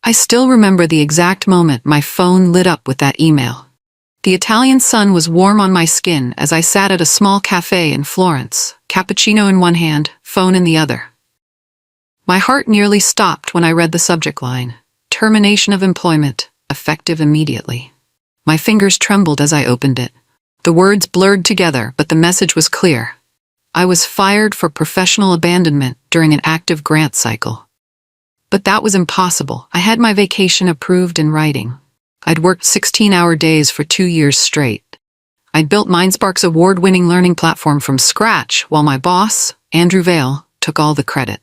I still remember the exact moment my phone lit up with that email. The Italian sun was warm on my skin as I sat at a small cafe in Florence, cappuccino in one hand, phone in the other. My heart nearly stopped when I read the subject line, termination of employment, effective immediately. My fingers trembled as I opened it. The words blurred together, but the message was clear. I was fired for professional abandonment during an active grant cycle. But that was impossible. I had my vacation approved in writing. I'd worked 16-hour days for 2 years straight. I'd built MindSpark's award-winning learning platform from scratch while my boss, Andrew Vail, took all the credit.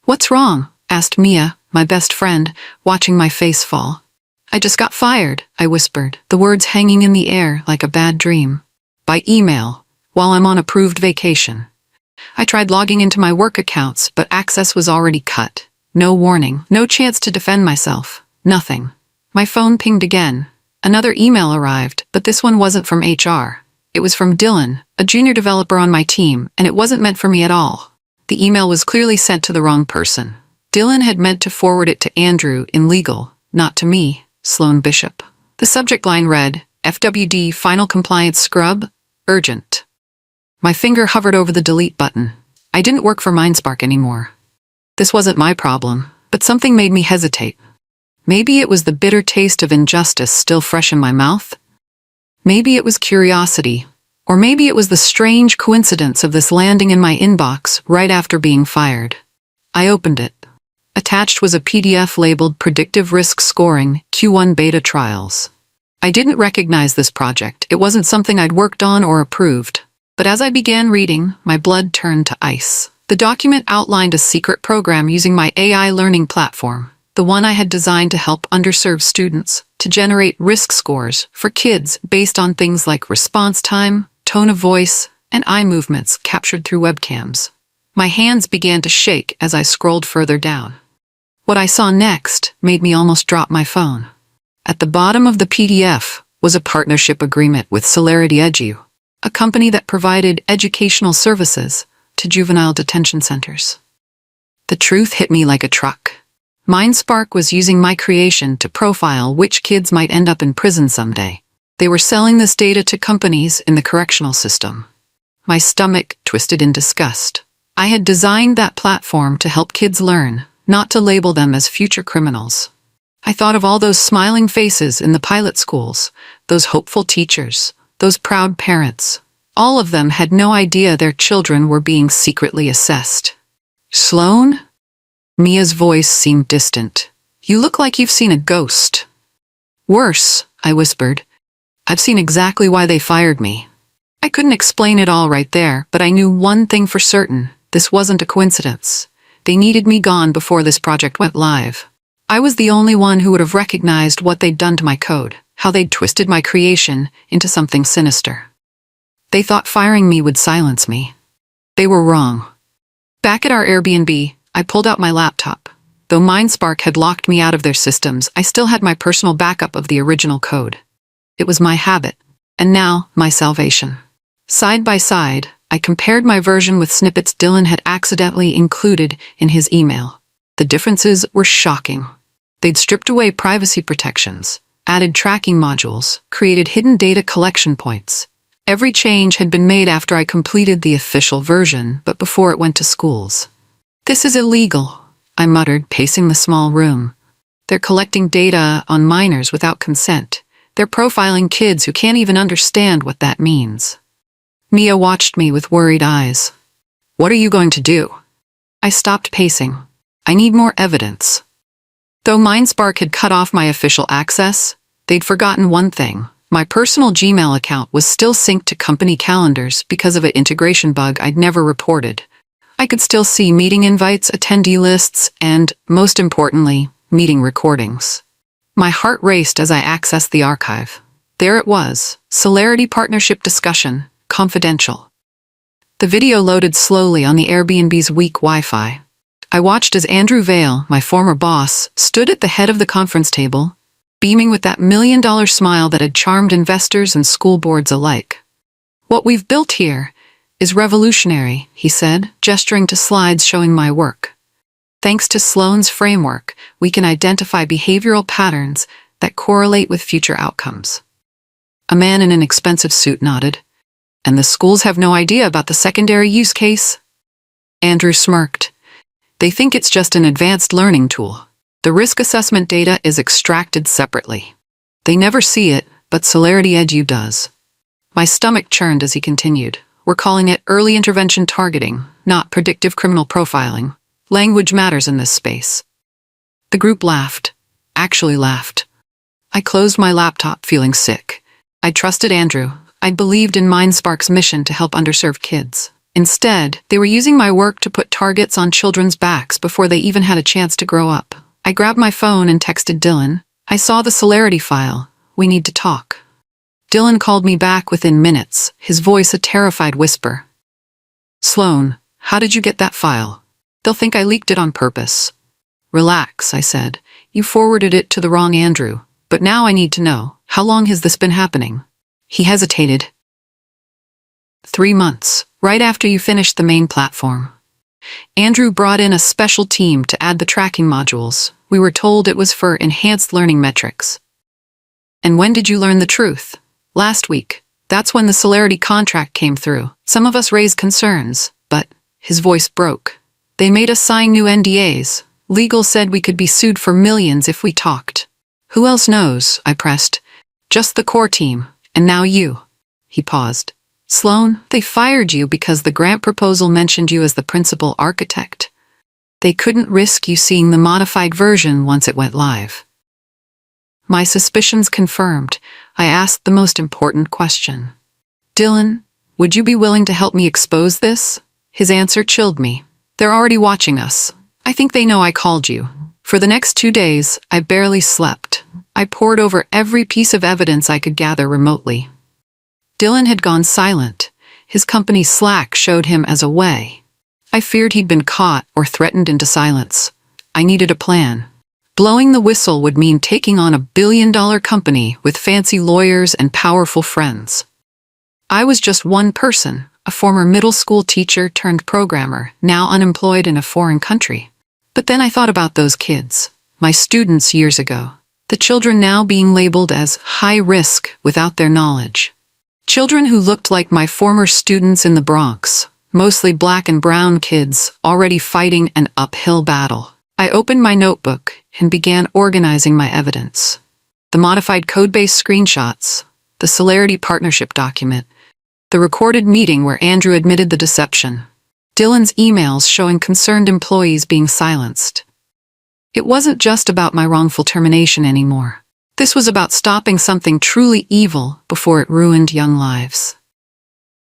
"What's wrong?" asked Mia, my best friend, watching my face fall. "I just got fired," I whispered, the words hanging in the air like a bad dream. "By email, while I'm on approved vacation." I tried logging into my work accounts, but access was already cut. No warning, no chance to defend myself, nothing. My phone pinged again. Another email arrived, but this one wasn't from HR. It was from Dylan, a junior developer on my team, and it wasn't meant for me at all. The email was clearly sent to the wrong person. Dylan had meant to forward it to Andrew in legal, not to me, Sloan Bishop. The subject line read, FWD Final Compliance Scrub, Urgent. My finger hovered over the delete button. I didn't work for MindSpark anymore. This wasn't my problem, but something made me hesitate. Maybe it was the bitter taste of injustice still fresh in my mouth. Maybe it was curiosity. Or maybe it was the strange coincidence of this landing in my inbox right after being fired. I opened it. Attached was a PDF labeled Predictive Risk Scoring, Q1 Beta Trials. I didn't recognize this project. It wasn't something I'd worked on or approved. But as I began reading, my blood turned to ice. The document outlined a secret program using my AI learning platform, the one I had designed to help underserved students, to generate risk scores for kids based on things like response time, tone of voice, and eye movements captured through webcams. My hands began to shake as I scrolled further down. What I saw next made me almost drop my phone. At the bottom of the PDF was a partnership agreement with Celerity Edu, a company that provided educational services to juvenile detention centers. The truth hit me like a truck. MindSpark was using my creation to profile which kids might end up in prison someday. They were selling this data to companies in the correctional system. My stomach twisted in disgust. I had designed that platform to help kids learn, not to label them as future criminals. I thought of all those smiling faces in the pilot schools, those hopeful teachers, those proud parents. All of them had no idea their children were being secretly assessed. "Sloan?" Mia's voice seemed distant. "You look like you've seen a ghost." "Worse," I whispered. "I've seen exactly why they fired me." I couldn't explain it all right there, but I knew one thing for certain. This wasn't a coincidence. They needed me gone before this project went live. I was the only one who would have recognized what they'd done to my code, how they'd twisted my creation into something sinister. They thought firing me would silence me. They were wrong. Back at our Airbnb, I pulled out my laptop. Though MindSpark had locked me out of their systems, I still had my personal backup of the original code. It was my habit, and now my salvation. Side by side, I compared my version with snippets Dylan had accidentally included in his email. The differences were shocking. They'd stripped away privacy protections, added tracking modules, created hidden data collection points. Every change had been made after I completed the official version, but before it went to schools. "This is illegal," I muttered, pacing the small room. "They're collecting data on minors without consent. They're profiling kids who can't even understand what that means." Mia watched me with worried eyes. "What are you going to do?" I stopped pacing. "I need more evidence." Though MindSpark had cut off my official access, they'd forgotten one thing. My personal Gmail account was still synced to company calendars because of an integration bug I'd never reported. I could still see meeting invites, attendee lists, and, most importantly, meeting recordings. My heart raced as I accessed the archive. There it was, Celerity Partnership Discussion, confidential. The video loaded slowly on the Airbnb's weak Wi-Fi. I watched as Andrew Vail, my former boss, stood at the head of the conference table, beaming with that $1 million smile that had charmed investors and school boards alike. "What we've built here is revolutionary," he said, gesturing to slides showing my work. Thanks to Sloan's framework, we can identify behavioral patterns that correlate with future outcomes. A man in an expensive suit nodded. And the schools have no idea about the secondary use case? Andrew smirked. They think it's just an advanced learning tool. The risk assessment data is extracted separately. They never see it, but Celerity Edu does. My stomach churned as he continued. We're calling it early intervention targeting, not predictive criminal profiling. Language matters in this space. The group laughed. Actually laughed. I closed my laptop feeling sick. I trusted Andrew. I believed in MindSpark's mission to help underserved kids. Instead, they were using my work to put targets on children's backs before they even had a chance to grow up. I grabbed my phone and texted Dylan. I saw the Celerity file. We need to talk. Dylan called me back within minutes, his voice a terrified whisper. Sloan, how did you get that file? They'll think I leaked it on purpose. Relax, I said. You forwarded it to the wrong Andrew. But now I need to know, how long has this been happening? He hesitated. 3 months, right after you finished the main platform. Andrew brought in a special team to add the tracking modules. We were told it was for enhanced learning metrics. And when did you learn the truth? Last week. That's when the Celerity contract came through. Some of us raised concerns, but his voice broke. They made us sign new NDAs. Legal said we could be sued for millions if we talked. Who else knows? I pressed. Just the core team, and now you. He paused. Sloan, they fired you because the grant proposal mentioned you as the principal architect. They couldn't risk you seeing the modified version once it went live. My suspicions confirmed. I asked the most important question. Dylan, would you be willing to help me expose this? His answer chilled me. They're already watching us. I think they know I called you. For the next 2 days, I barely slept. I pored over every piece of evidence I could gather remotely. Dylan had gone silent. His company's Slack showed him as a way. I feared he'd been caught or threatened into silence. I needed a plan. Blowing the whistle would mean taking on a billion-dollar company with fancy lawyers and powerful friends. I was just one person, a former middle school teacher turned programmer, now unemployed in a foreign country. But then I thought about those kids, my students years ago, the children now being labeled as high risk without their knowledge. Children who looked like my former students in the Bronx, mostly black and brown kids, already fighting an uphill battle. I opened my notebook and began organizing my evidence. The modified code-based screenshots, the Celerity partnership document, the recorded meeting where Andrew admitted the deception, Dylan's emails showing concerned employees being silenced. It wasn't just about my wrongful termination anymore. This was about stopping something truly evil before it ruined young lives.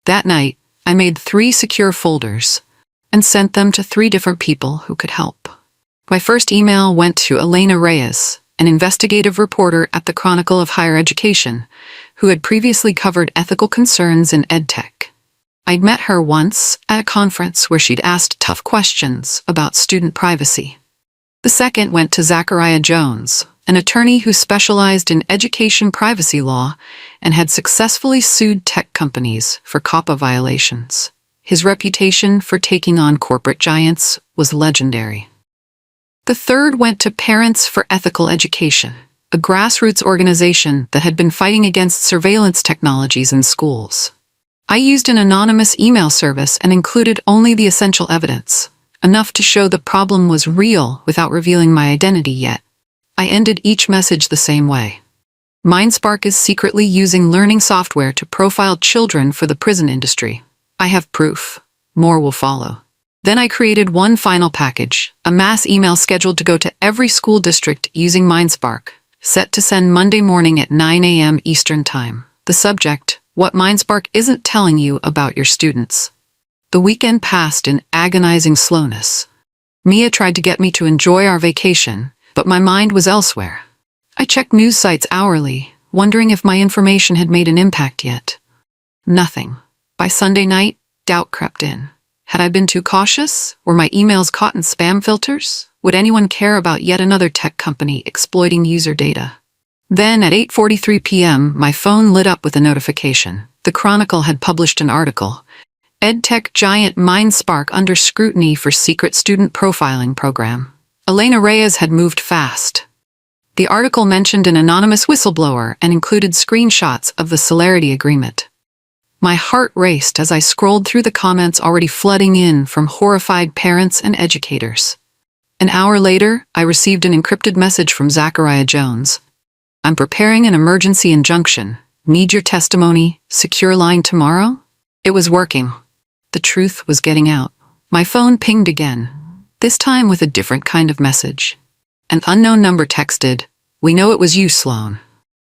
That night, I made 3 secure folders and sent them to 3 different people who could help. My first email went to Elena Reyes, an investigative reporter at the Chronicle of Higher Education, who had previously covered ethical concerns in EdTech. I'd met her once at a conference where she'd asked tough questions about student privacy. The second went to Zachariah Jones, an attorney who specialized in education privacy law and had successfully sued tech companies for COPPA violations. His reputation for taking on corporate giants was legendary. The third went to Parents for Ethical Education, a grassroots organization that had been fighting against surveillance technologies in schools. I used an anonymous email service and included only the essential evidence, enough to show the problem was real without revealing my identity yet. I ended each message the same way. MindSpark is secretly using learning software to profile children for the prison industry. I have proof. More will follow. Then I created one final package, a mass email scheduled to go to every school district using MindSpark, set to send Monday morning at 9 a.m. Eastern Time. The subject, what MindSpark isn't telling you about your students. The weekend passed in agonizing slowness. Mia tried to get me to enjoy our vacation, but my mind was elsewhere. I checked news sites hourly, wondering if my information had made an impact yet. Nothing. By Sunday night, doubt crept in. Had I been too cautious? Were my emails caught in spam filters? Would anyone care about yet another tech company exploiting user data? Then at 8:43 p.m., my phone lit up with a notification. The Chronicle had published an article. EdTech giant MindSpark under scrutiny for secret student profiling program. Elena Reyes had moved fast. The article mentioned an anonymous whistleblower and included screenshots of the Celerity agreement. My heart raced as I scrolled through the comments already flooding in from horrified parents and educators. An hour later, I received an encrypted message from Zachariah Jones. "I'm preparing an emergency injunction. Need your testimony. Secure line tomorrow?" It was working. The truth was getting out. My phone pinged again, this time with a different kind of message. An unknown number texted, "We know it was you, Sloan."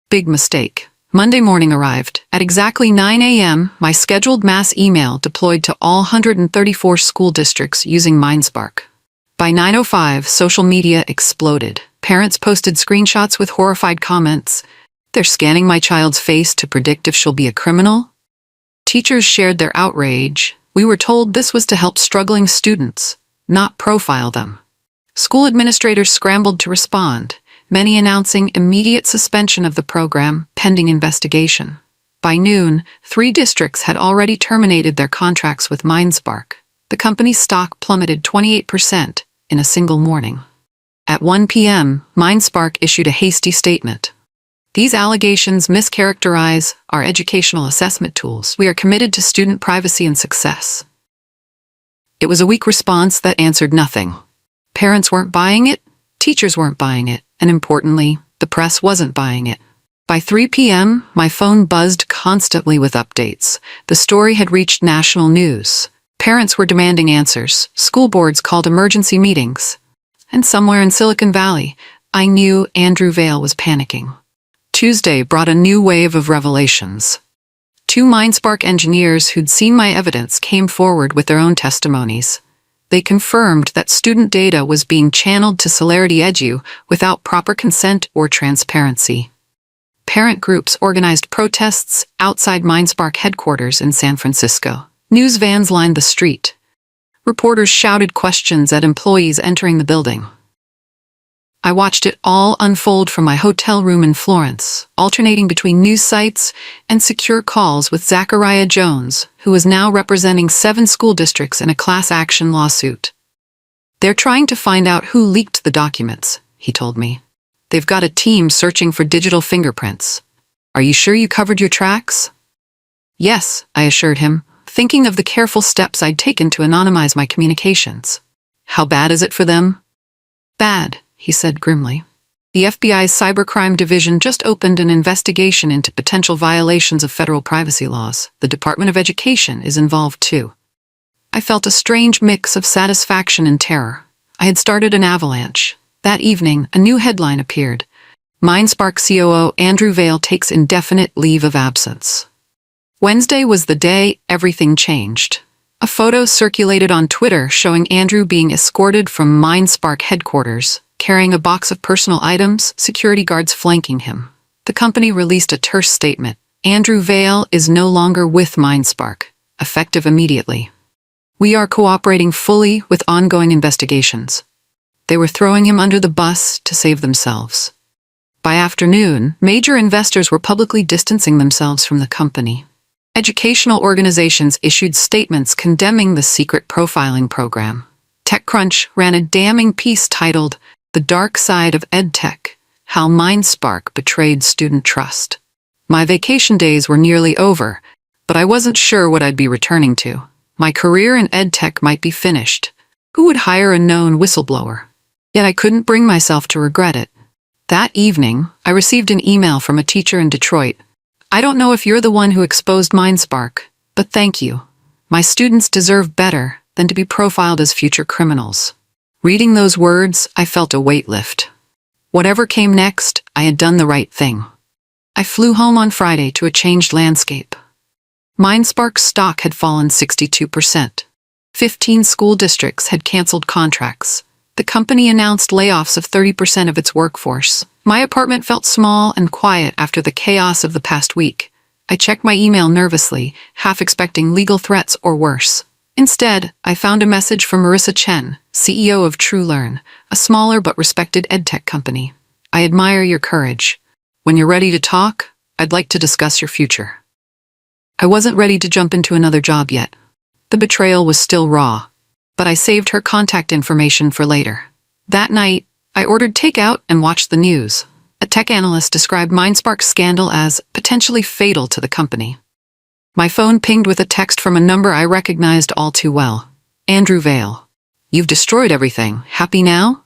Big mistake. Monday morning arrived. At exactly 9 a.m., my scheduled mass email deployed to all 134 school districts using MindSpark. By 9:05, social media exploded. Parents posted screenshots with horrified comments. "They're scanning my child's face to predict if she'll be a criminal." Teachers shared their outrage. "We were told this was to help struggling students, not profile them." School administrators scrambled to respond, many announcing immediate suspension of the program pending investigation. By noon, 3 districts had already terminated their contracts with MindSpark. The company's stock plummeted 28% in a single morning. At 1 p.m., MindSpark issued a hasty statement. "These allegations mischaracterize our educational assessment tools. We are committed to student privacy and success." It was a weak response that answered nothing. Parents weren't buying it, teachers weren't buying it, and importantly, the press wasn't buying it. By 3 p.m., my phone buzzed constantly with updates. The story had reached national news. Parents were demanding answers. School boards called emergency meetings. And somewhere in Silicon Valley, I knew Andrew Vail was panicking. Tuesday brought a new wave of revelations. 2 MindSpark engineers who'd seen my evidence came forward with their own testimonies. They confirmed that student data was being channeled to Celerity Edu without proper consent or transparency. Parent groups organized protests outside MindSpark headquarters in San Francisco. News vans lined the street. Reporters shouted questions at employees entering the building. I watched it all unfold from my hotel room in Florence, alternating between news sites and secure calls with Zachariah Jones, who was now representing 7 school districts in a class action lawsuit. "They're trying to find out who leaked the documents," he told me. "They've got a team searching for digital fingerprints. Are you sure you covered your tracks?" "Yes," I assured him, thinking of the careful steps I'd taken to anonymize my communications. "How bad is it for them?" "Bad," he said grimly. "The FBI's Cybercrime Division just opened an investigation into potential violations of federal privacy laws. The Department of Education is involved too." I felt a strange mix of satisfaction and terror. I had started an avalanche. That evening, a new headline appeared. MindSpark COO Andrew Vail takes indefinite leave of absence. Wednesday was the day everything changed. A photo circulated on Twitter showing Andrew being escorted from MindSpark headquarters, carrying a box of personal items, security guards flanking him. The company released a terse statement. "Andrew Vail is no longer with MindSpark, effective immediately. We are cooperating fully with ongoing investigations." They were throwing him under the bus to save themselves. By afternoon, major investors were publicly distancing themselves from the company. Educational organizations issued statements condemning the secret profiling program. TechCrunch ran a damning piece titled, "The Dark Side of EdTech: How MindSpark Betrayed Student Trust." My vacation days were nearly over, but I wasn't sure what I'd be returning to. My career in EdTech might be finished. Who would hire a known whistleblower? Yet I couldn't bring myself to regret it. That evening, I received an email from a teacher in Detroit. "I don't know if you're the one who exposed MindSpark, but thank you. My students deserve better than to be profiled as future criminals." Reading those words, I felt a weight lift. Whatever came next, I had done the right thing. I flew home on Friday to a changed landscape. MindSpark's stock had fallen 62%. 15 school districts had canceled contracts. The company announced layoffs of 30% of its workforce. My apartment felt small and quiet after the chaos of the past week. I checked my email nervously, half expecting legal threats or worse. Instead, I found a message from Marissa Chen, CEO of TrueLearn, a smaller but respected edtech company. "I admire your courage. When you're ready to talk, I'd like to discuss your future." I wasn't ready to jump into another job yet. The betrayal was still raw, but I saved her contact information for later. That night, I ordered takeout and watched the news. A tech analyst described MindSpark's scandal as potentially fatal to the company. My phone pinged with a text from a number I recognized all too well. Andrew Vale. "You've destroyed everything. Happy now?"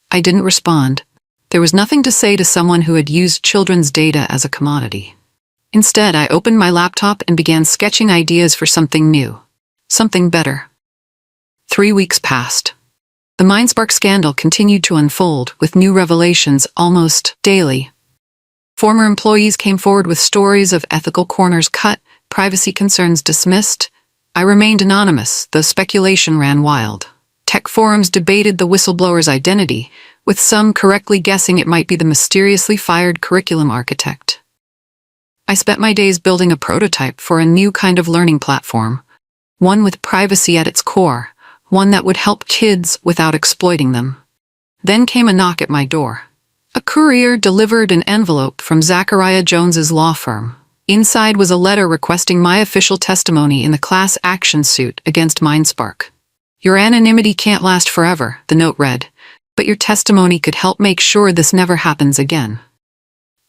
I didn't respond. There was nothing to say to someone who had used children's data as a commodity. Instead, I opened my laptop and began sketching ideas for something new. Something better. 3 weeks passed. The MindSpark scandal continued to unfold, with new revelations almost daily. Former employees came forward with stories of ethical corners cut, privacy concerns dismissed. I remained anonymous, though speculation ran wild. Tech forums debated the whistleblower's identity, with some correctly guessing it might be the mysteriously fired curriculum architect. I spent my days building a prototype for a new kind of learning platform, one with privacy at its core, one that would help kids without exploiting them. Then came a knock at my door. A courier delivered an envelope from Zachariah Jones's law firm. Inside was a letter requesting my official testimony in the class action suit against MindSpark. "Your anonymity can't last forever," the note read, "but your testimony could help make sure this never happens again."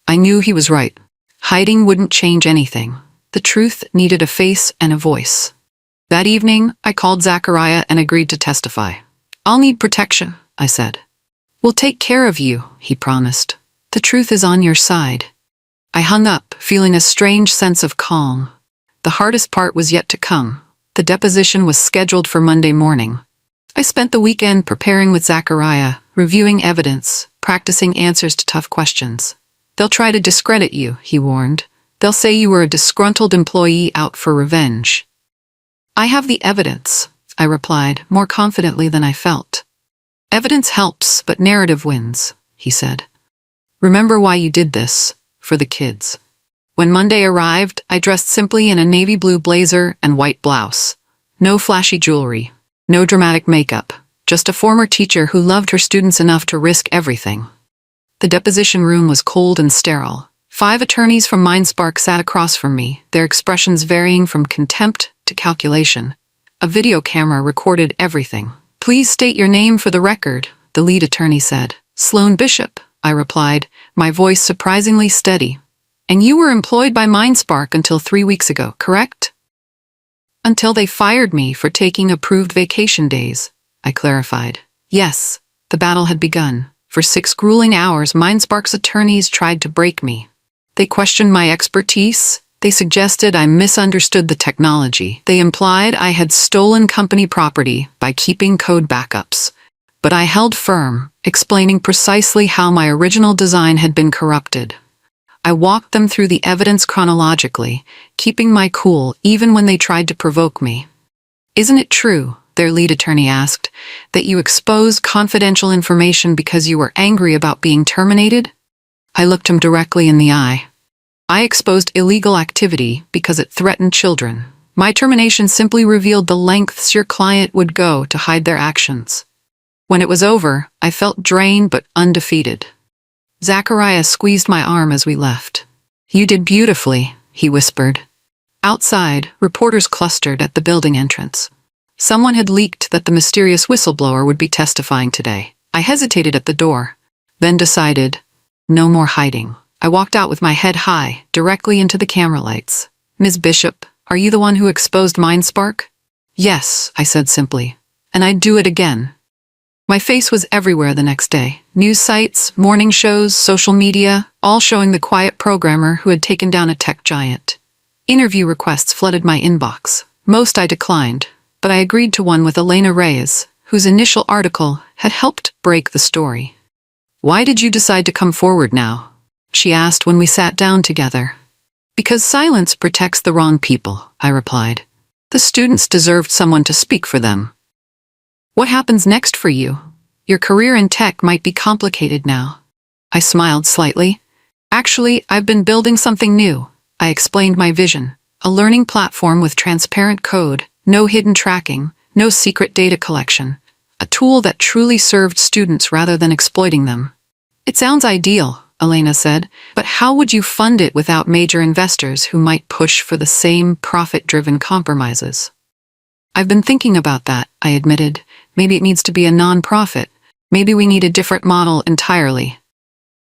I knew he was right. Hiding wouldn't change anything. The truth needed a face and a voice. That evening, I called Zachariah and agreed to testify. "I'll need protection," I said. "We'll take care of you," he promised. "The truth is on your side." I hung up, feeling a strange sense of calm. The hardest part was yet to come. The deposition was scheduled for Monday morning. I spent the weekend preparing with Zachariah, reviewing evidence, practicing answers to tough questions. "They'll try to discredit you," he warned. "They'll say you were a disgruntled employee out for revenge." "I have the evidence," I replied, more confidently than I felt. "Evidence helps, but narrative wins," he said. "Remember why you did this, for the kids." When Monday arrived, I dressed simply in a navy blue blazer and white blouse. No flashy jewelry, no dramatic makeup, just a former teacher who loved her students enough to risk everything. The deposition room was cold and sterile. 5 attorneys from MindSpark sat across from me, their expressions varying from contempt to calculation. A video camera recorded everything. "Please state your name for the record," the lead attorney said. "Sloan Bishop," I replied, my voice surprisingly steady. "And you were employed by MindSpark until 3 weeks ago, correct?" "Until they fired me for taking approved vacation days," I clarified. "Yes, the battle had begun. For 6 grueling hours, MindSpark's attorneys tried to break me. They questioned my expertise. They suggested I misunderstood the technology. They implied I had stolen company property by keeping code backups. But I held firm, explaining precisely how my original design had been corrupted. I walked them through the evidence chronologically, keeping my cool even when they tried to provoke me. "Isn't it true," their lead attorney asked, "that you exposed confidential information because you were angry about being terminated?" I looked him directly in the eye. "I exposed illegal activity because it threatened children. My termination simply revealed the lengths your client would go to hide their actions." When it was over, I felt drained but undefeated. Zachariah squeezed my arm as we left. "You did beautifully," he whispered. Outside, reporters clustered at the building entrance. Someone had leaked that the mysterious whistleblower would be testifying today. I hesitated at the door, then decided, no more hiding. I walked out with my head high, directly into the camera lights. "Ms. Bishop, are you the one who exposed MindSpark?" "Yes," I said simply. "And I'd do it again." My face was everywhere the next day. News sites, morning shows, social media, all showing the quiet programmer who had taken down a tech giant. Interview requests flooded my inbox. Most I declined, but I agreed to one with Elena Reyes, whose initial article had helped break the story. "Why did you decide to come forward now?" she asked when we sat down together. "Because silence protects the wrong people," I replied. "The students deserved someone to speak for them." "What happens next for you? Your career in tech might be complicated now." I smiled slightly. "Actually, I've been building something new." I explained my vision. A learning platform with transparent code, no hidden tracking, no secret data collection. A tool that truly served students rather than exploiting them. "It sounds ideal," Elena said, "but how would you fund it without major investors who might push for the same profit-driven compromises?" I've been thinking about that, I admitted. Maybe it needs to be a non-profit. Maybe we need a different model entirely.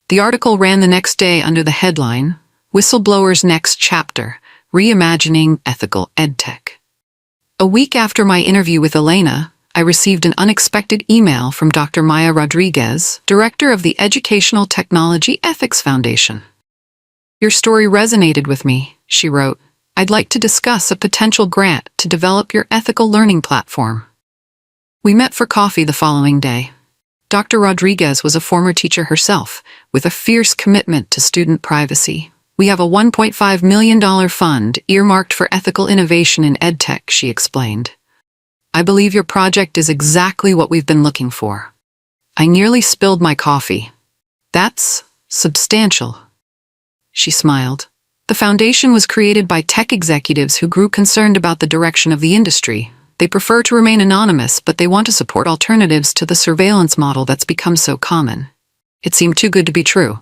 The article ran the next day under the headline, Whistleblower's Next Chapter, Reimagining Ethical EdTech. A week after my interview with Elena, I received an unexpected email from Dr. Maya Rodriguez, director of the Educational Technology Ethics Foundation. Your story resonated with me, she wrote. I'd like to discuss a potential grant to develop your ethical learning platform. We met for coffee the following day. Dr. Rodriguez was a former teacher herself, with a fierce commitment to student privacy. We have a $1.5 million fund earmarked for ethical innovation in EdTech, she explained. I believe your project is exactly what we've been looking for. I nearly spilled my coffee. That's substantial. She smiled. The foundation was created by tech executives who grew concerned about the direction of the industry. They prefer to remain anonymous, but they want to support alternatives to the surveillance model that's become so common. It seemed too good to be true.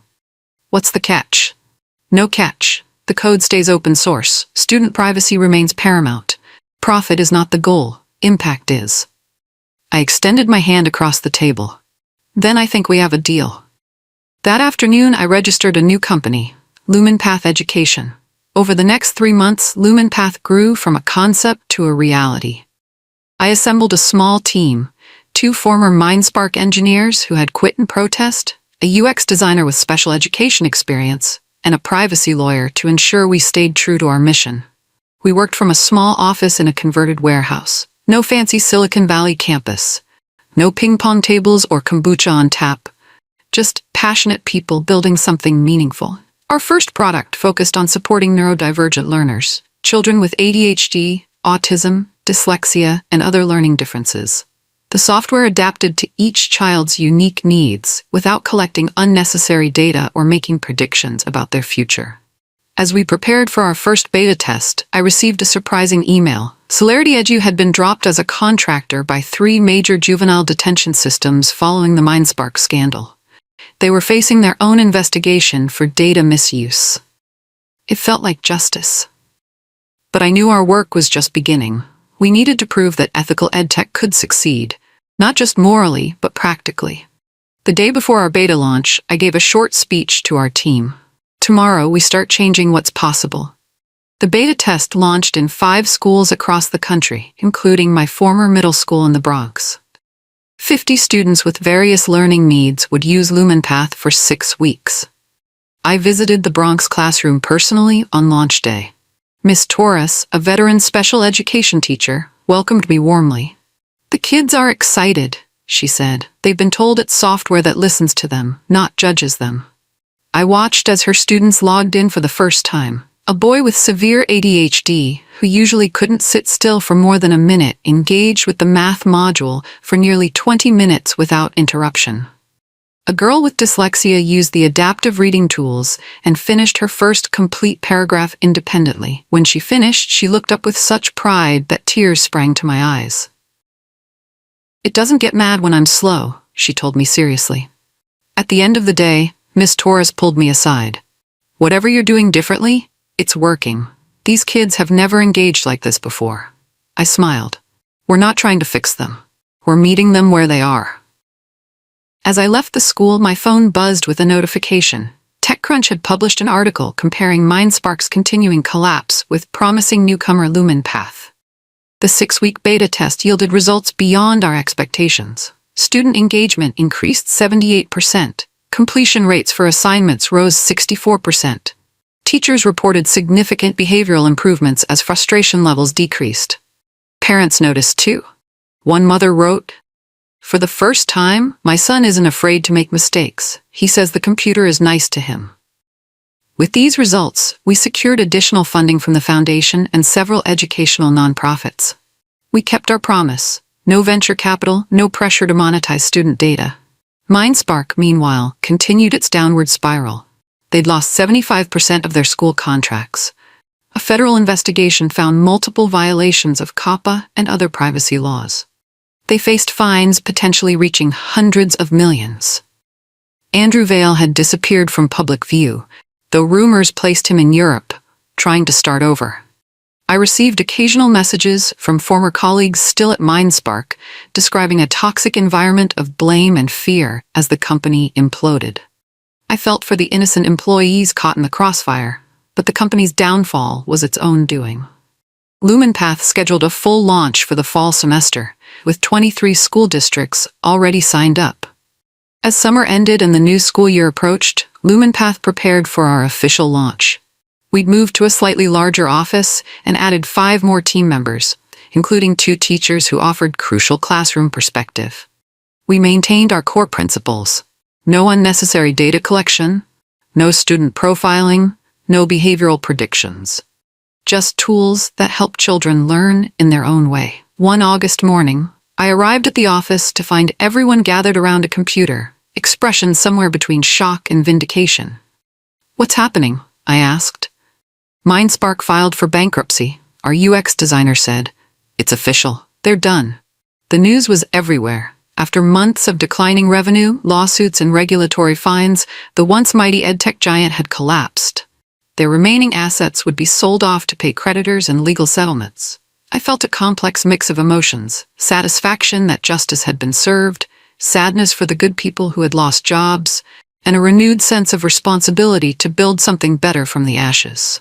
What's the catch? No catch. The code stays open source. Student privacy remains paramount. Profit is not the goal. Impact is. I extended my hand across the table. Then I think we have a deal. That afternoon, I registered a new company, LumenPath Education. Over the next 3 months, LumenPath grew from a concept to a reality. I assembled a small team, 2 former MindSpark engineers who had quit in protest, a UX designer with special education experience, and a privacy lawyer to ensure we stayed true to our mission. We worked from a small office in a converted warehouse. No fancy Silicon Valley campus. No ping-pong tables or kombucha on tap. Just passionate people building something meaningful. Our first product focused on supporting neurodivergent learners, children with ADHD, autism, dyslexia, and other learning differences. The software adapted to each child's unique needs without collecting unnecessary data or making predictions about their future. As we prepared for our first beta test, I received a surprising email. Celerity Edu had been dropped as a contractor by 3 major juvenile detention systems following the MindSpark scandal. They were facing their own investigation for data misuse. It felt like justice. But I knew our work was just beginning. We needed to prove that ethical EdTech could succeed, not just morally, but practically. The day before our beta launch, I gave a short speech to our team. Tomorrow, we start changing what's possible. The beta test launched in 5 schools across the country, including my former middle school in the Bronx. 50 students with various learning needs would use LumenPath for 6 weeks. I visited the Bronx classroom personally on launch day. Miss Torres, a veteran special education teacher, welcomed me warmly. The kids are excited, she said. They've been told it's software that listens to them, not judges them. I watched as her students logged in for the first time. A boy with severe ADHD, who usually couldn't sit still for more than a minute, engaged with the math module for nearly 20 minutes without interruption. A girl with dyslexia used the adaptive reading tools and finished her first complete paragraph independently. When she finished, she looked up with such pride that tears sprang to my eyes. It doesn't get mad when I'm slow, she told me seriously. At the end of the day, Miss Torres pulled me aside. Whatever you're doing differently, it's working. These kids have never engaged like this before. I smiled. We're not trying to fix them. We're meeting them where they are. As I left the school, my phone buzzed with a notification. TechCrunch had published an article comparing MindSpark's continuing collapse with promising newcomer LumenPath. The 6-week beta test yielded results beyond our expectations. Student engagement increased 78%. Completion rates for assignments rose 64%. Teachers reported significant behavioral improvements as frustration levels decreased. Parents noticed too. One mother wrote, "For the first time, my son isn't afraid to make mistakes. He says the computer is nice to him." With these results, we secured additional funding from the foundation and several educational nonprofits. We kept our promise. No venture capital, no pressure to monetize student data. MindSpark, meanwhile, continued its downward spiral. They'd lost 75% of their school contracts. A federal investigation found multiple violations of COPPA and other privacy laws. They faced fines potentially reaching hundreds of millions. Andrew Vail had disappeared from public view, though rumors placed him in Europe, trying to start over. I received occasional messages from former colleagues still at MindSpark, describing a toxic environment of blame and fear as the company imploded. I felt for the innocent employees caught in the crossfire, but the company's downfall was its own doing. LumenPath scheduled a full launch for the fall semester, with 23 school districts already signed up. As summer ended and the new school year approached, LumenPath prepared for our official launch. We'd moved to a slightly larger office and added 5 more team members, including 2 teachers who offered crucial classroom perspective. We maintained our core principles: no unnecessary data collection, no student profiling, no behavioral predictions. Just tools that help children learn in their own way. One August morning, I arrived at the office to find everyone gathered around a computer, expressions somewhere between shock and vindication. "What's happening?" I asked. "MindSpark filed for bankruptcy," our UX designer said. "It's official. They're done." The news was everywhere. After months of declining revenue, lawsuits, and regulatory fines, the once mighty edtech giant had collapsed. Their remaining assets would be sold off to pay creditors and legal settlements. I felt a complex mix of emotions: satisfaction that justice had been served, sadness for the good people who had lost jobs, and a renewed sense of responsibility to build something better from the ashes.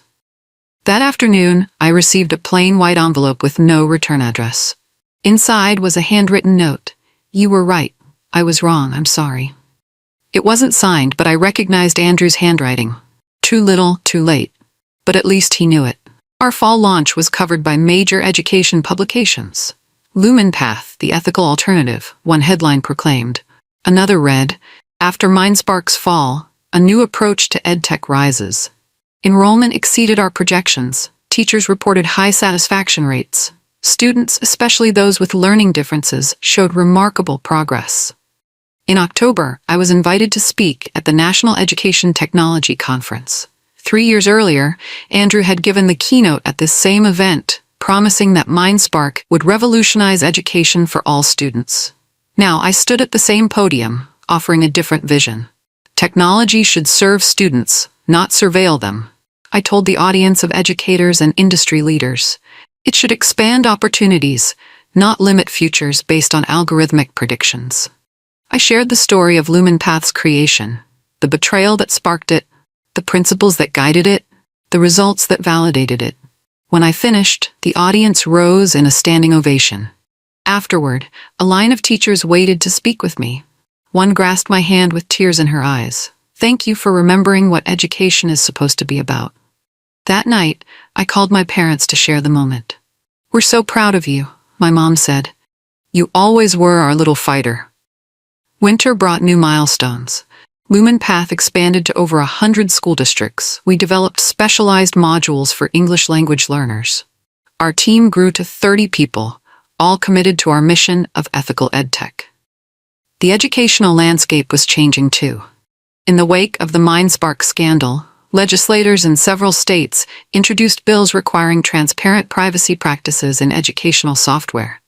That afternoon, I received a plain white envelope with no return address. Inside was a handwritten note. "You were right. I was wrong. I'm sorry." It wasn't signed, but I recognized Andrew's handwriting. Too little, too late. But at least he knew it. Our fall launch was covered by major education publications. LumenPath, the ethical alternative, one headline proclaimed. Another read, "After MindSpark's fall, a new approach to edtech rises." Enrollment exceeded our projections. Teachers reported high satisfaction rates. Students, especially those with learning differences, showed remarkable progress. In October, I was invited to speak at the National Education Technology Conference. 3 years earlier, Andrew had given the keynote at this same event, promising that MindSpark would revolutionize education for all students. Now I stood at the same podium, offering a different vision. Technology should serve students, not surveil them. I told the audience of educators and industry leaders. It should expand opportunities, not limit futures based on algorithmic predictions. I shared the story of LumenPath's creation, the betrayal that sparked it, the principles that guided it, the results that validated it. When I finished, the audience rose in a standing ovation. Afterward, a line of teachers waited to speak with me. One grasped my hand with tears in her eyes. "Thank you for remembering what education is supposed to be about." That night, I called my parents to share the moment. "We're so proud of you," my mom said. "You always were our little fighter." Winter brought new milestones. LumenPath expanded to over 100 school districts. We developed specialized modules for English language learners. Our team grew to 30 people, all committed to our mission of ethical edtech. The educational landscape was changing too. In the wake of the MindSpark scandal, legislators in several states introduced bills requiring transparent privacy practices in educational software.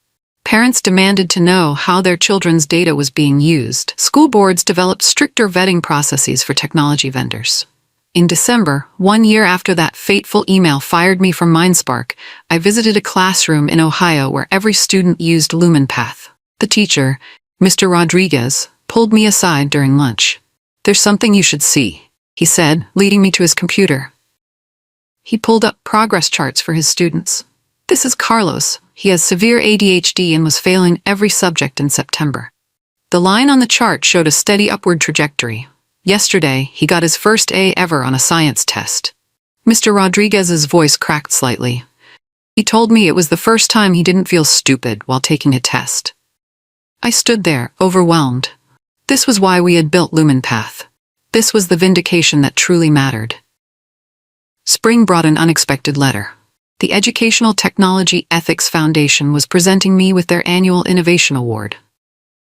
Parents demanded to know how their children's data was being used. School boards developed stricter vetting processes for technology vendors. In December, 1 year after that fateful email fired me from MindSpark, I visited a classroom in Ohio where every student used LumenPath. The teacher, Mr. Rodriguez, pulled me aside during lunch. "There's something you should see," he said, leading me to his computer. He pulled up progress charts for his students. "This is Carlos. He has severe ADHD and was failing every subject in September." The line on the chart showed a steady upward trajectory. Yesterday, he got his first A ever on a science test. Mr. Rodriguez's voice cracked slightly. He told me it was the first time he didn't feel stupid while taking a test. I stood there, overwhelmed. This was why we had built LumenPath. This was the vindication that truly mattered. Spring brought an unexpected letter. The Educational Technology Ethics Foundation was presenting me with their annual Innovation Award.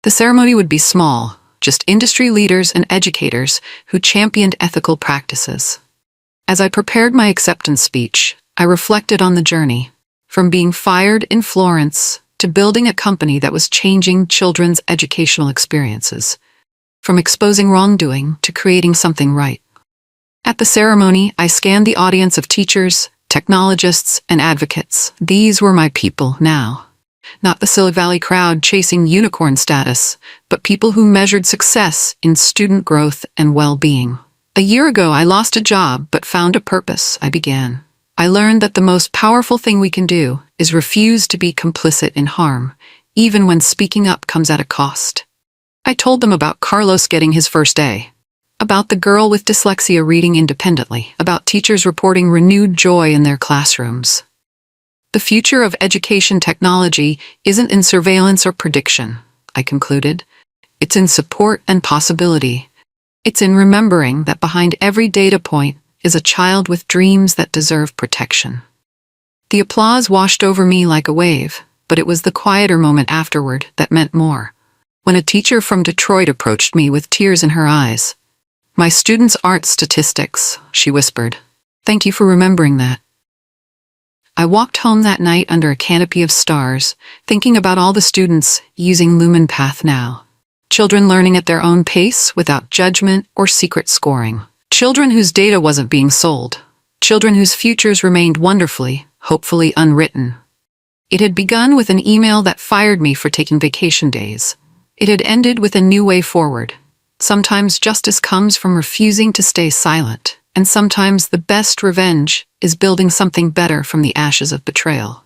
The ceremony would be small, just industry leaders and educators who championed ethical practices. As I prepared my acceptance speech, I reflected on the journey, from being fired in Florence to building a company that was changing children's educational experiences, from exposing wrongdoing to creating something right. At the ceremony, I scanned the audience of teachers, technologists, and advocates. These were my people now. Not the Silicon Valley crowd chasing unicorn status, but people who measured success in student growth and well-being. A year ago, I lost a job but found a purpose, I began. I learned that the most powerful thing we can do is refuse to be complicit in harm, even when speaking up comes at a cost. I told them about Carlos getting his first A, about the girl with dyslexia reading independently, about teachers reporting renewed joy in their classrooms. The future of education technology isn't in surveillance or prediction, I concluded. It's in support and possibility. It's in remembering that behind every data point is a child with dreams that deserve protection. The applause washed over me like a wave, but it was the quieter moment afterward that meant more. When a teacher from Detroit approached me with tears in her eyes. "My students aren't statistics," she whispered. "Thank you for remembering that." I walked home that night under a canopy of stars, thinking about all the students using LumenPath now. Children learning at their own pace without judgment or secret scoring. Children whose data wasn't being sold. Children whose futures remained wonderfully, hopefully unwritten. It had begun with an email that fired me for taking vacation days. It had ended with a new way forward. Sometimes justice comes from refusing to stay silent, and sometimes the best revenge is building something better from the ashes of betrayal.